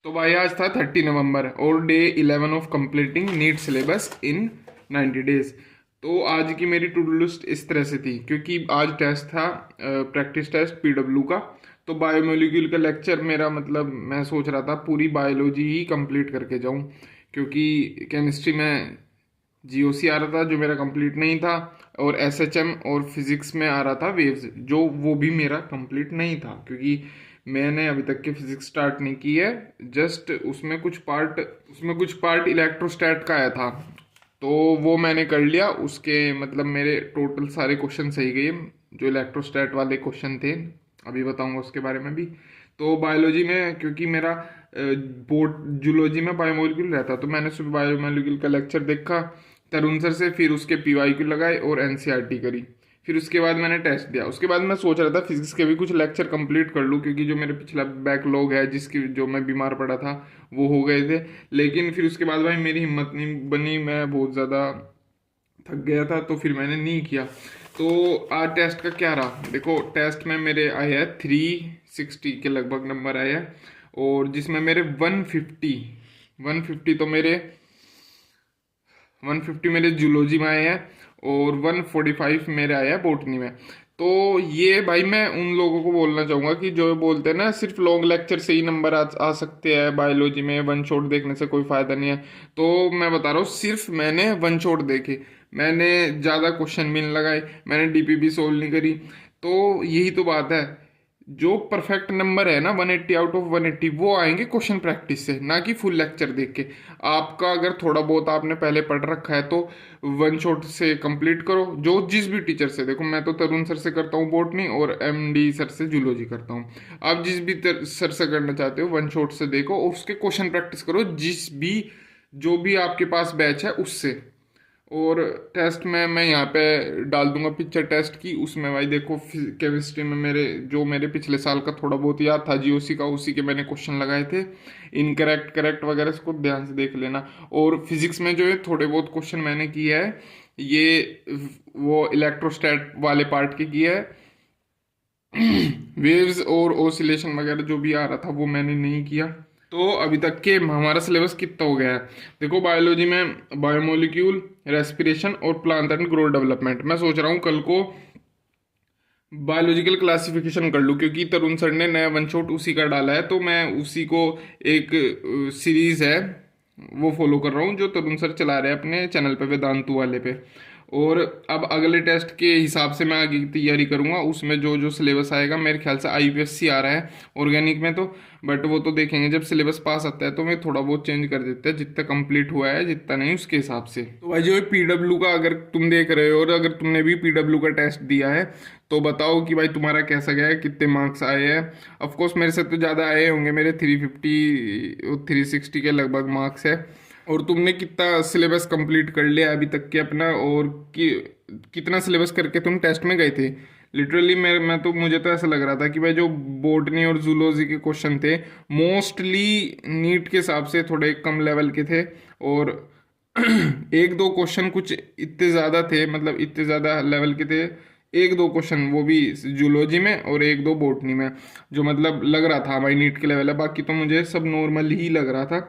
तो भाई आज था 30 नवंबर और day 11 of completing NEET syllabus in 90 days. तो आज की मेरी टू डू लिस्ट इस तरह से थी, क्योंकि आज टेस्ट था, प्रैक्टिस टेस्ट पीडब्ल्यू का। तो बायोमोलिक्यूल का लेक्चर मेरा, मतलब मैं सोच रहा था पूरी बायोलॉजी ही कंप्लीट करके जाऊं, क्योंकि केमिस्ट्री में जीओसी आ रहा था जो मेरा कंप्लीट नहीं था, और एसएचएम और फिजिक्स में आ रहा था वेव्स, जो वो भी मेरा कंप्लीट नहीं था, क्योंकि मैंने अभी तक के फिजिक्स स्टार्ट नहीं की है। जस्ट उसमें कुछ पार्ट इलेक्ट्रोस्टैट का आया था, तो वो मैंने कर लिया। उसके मतलब मेरे टोटल सारे क्वेश्चन सही गए जो इलेक्ट्रोस्टैट वाले क्वेश्चन थे, अभी बताऊंगा उसके बारे में भी। तो बायोलॉजी में, क्योंकि मेरा बोर्ड जूलॉजी में बायोमोलिक्यूल रहता, तो मैंने सुबह बायोमोलिक्यूल का लेक्चर देखा तरुण सर से, फिर उसके पीवाईक्यू लगाए और एनसीईआरटी करी। फिर उसके बाद मैंने टेस्ट दिया। उसके बाद मैं सोच रहा था फिजिक्स के भी कुछ लेक्चर कंप्लीट कर लूँ, क्योंकि जो मेरे पिछला बैकलॉग है, जिसकी जो मैं बीमार पड़ा था, वो हो गए थे। लेकिन फिर उसके बाद भाई मेरी हिम्मत नहीं बनी, मैं बहुत ज़्यादा थक गया था, तो फिर मैंने नहीं किया। तो आज टेस्ट का क्या रहा, देखो टेस्ट में मेरे आए हैं 360 के लगभग नंबर आए हैं, और जिसमें मेरे 150 तो मेरे 150 मेरे जूलॉजी में आए हैं, और 145 मेरे आए हैं बॉटनी में। तो ये भाई मैं उन लोगों को बोलना चाहूँगा कि जो बोलते हैं ना सिर्फ लॉन्ग लेक्चर से ही नंबर आ सकते हैं बायोलॉजी में, वन शॉट देखने से कोई फ़ायदा नहीं है। तो मैं बता रहा हूँ, सिर्फ मैंने वन शॉट देखे, मैंने ज़्यादा क्वेश्चन भी नहीं लगाए, मैंने डीपीबी सोल्व नहीं करी। तो यही तो बात है, जो परफेक्ट नंबर है ना 180 आउट ऑफ 180, वो आएंगे क्वेश्चन प्रैक्टिस से, ना कि फुल लेक्चर देख के। आपका अगर थोड़ा बहुत आपने पहले पढ़ रखा है तो वन शॉट से कंप्लीट करो, जो जिस भी टीचर से। देखो मैं तो तरुण सर से करता हूँ बॉटनी, और एमडी सर से जूलॉजी करता हूँ। आप जिस भी सर से करना चाहते हो वन शॉट से देखो, और उसके क्वेश्चन प्रैक्टिस करो, जो भी आपके पास बैच है उससे। और टेस्ट में मैं यहाँ पे डाल दूंगा पिक्चर टेस्ट की, उसमें भाई देखो केमिस्ट्री में मेरे पिछले साल का थोड़ा बहुत याद था जीओसी का, उसी के मैंने क्वेश्चन लगाए थे। इनकरेक्ट करेक्ट वगैरह इसको ध्यान से देख लेना। और फिजिक्स में जो है थोड़े बहुत क्वेश्चन मैंने किए हैं, ये वो इलेक्ट्रोस्टैट वाले पार्ट के किए हैं। वेव्स और ओसिलेशन वगैरह जो भी आ रहा था वो मैंने नहीं किया। तो अभी तक के हमारा सिलेबस कितना हो गया है, देखो बायोलॉजी में बायोमोलिक्यूल, रेस्पिरेशन और प्लांट एंड ग्रोथ डेवलपमेंट। मैं सोच रहा हूँ कल को बायोलॉजिकल क्लासिफिकेशन कर लूँ, क्योंकि तरुण सर ने नया वन शॉट उसी का डाला है, तो मैं उसी को एक सीरीज है वो फॉलो कर रहा हूँ, जो तरुण सर चला रहे हैं अपने चैनल पे, वेदांतु वाले पे। और अब अगले टेस्ट के हिसाब से मैं आगे की तैयारी करूंगा, उसमें जो जो सिलेबस आएगा, मेरे ख्याल से आईपीएससी आ रहा है ऑर्गेनिक में, तो बट वो तो देखेंगे जब सिलेबस पास आता है, तो मैं थोड़ा बहुत चेंज कर देते हैं, जितना कंप्लीट हुआ है जितना नहीं उसके हिसाब से। तो भाई जो पीडब्ल्यू का अगर तुम देख रहे हो, और अगर तुमने भी पीडब्ल्यू का टेस्ट दिया है, तो बताओ कि भाई तुम्हारा कैसा गया है, कितने मार्क्स आए हैं। ऑफकोर्स मेरे से तो ज़्यादा आए होंगे, मेरे 350 और 360 के लगभग मार्क्स है। और तुमने कितना सिलेबस कंप्लीट कर लिया अभी तक के अपना, और कितना सिलेबस करके तुम टेस्ट में गए थे। लिटरली मैं तो मुझे तो ऐसा लग रहा था कि भाई जो बोटनी और जूलॉजी के क्वेश्चन थे, मोस्टली नीट के हिसाब से थोड़े कम लेवल के थे, और एक दो क्वेश्चन कुछ इतने ज़्यादा थे, मतलब इतने ज़्यादा लेवल के थे। एक दो क्वेश्चन वो भी जूलॉजी में, और एक दो बोटनी में, जो मतलब लग रहा था भाई नीट के लेवल है। बाकी तो मुझे सब नॉर्मल ही लग रहा था।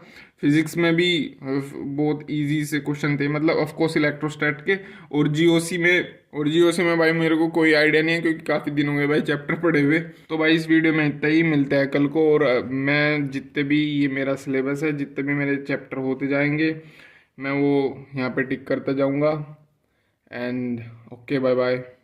फिजिक्स में भी बहुत इजी से क्वेश्चन थे, मतलब ऑफ कोर्स इलेक्ट्रोस्टैट के। और जीओसी में भाई मेरे को कोई आइडिया नहीं है, क्योंकि काफ़ी दिन हो गए भाई चैप्टर पढ़े हुए। तो भाई इस वीडियो में इतना ही, मिलता है कल को। और मैं जितने भी ये मेरा सिलेबस है, जितने भी मेरे चैप्टर होते जाएंगे, मैं वो यहाँ पे टिक करता जाऊँगा। And okay, bye bye.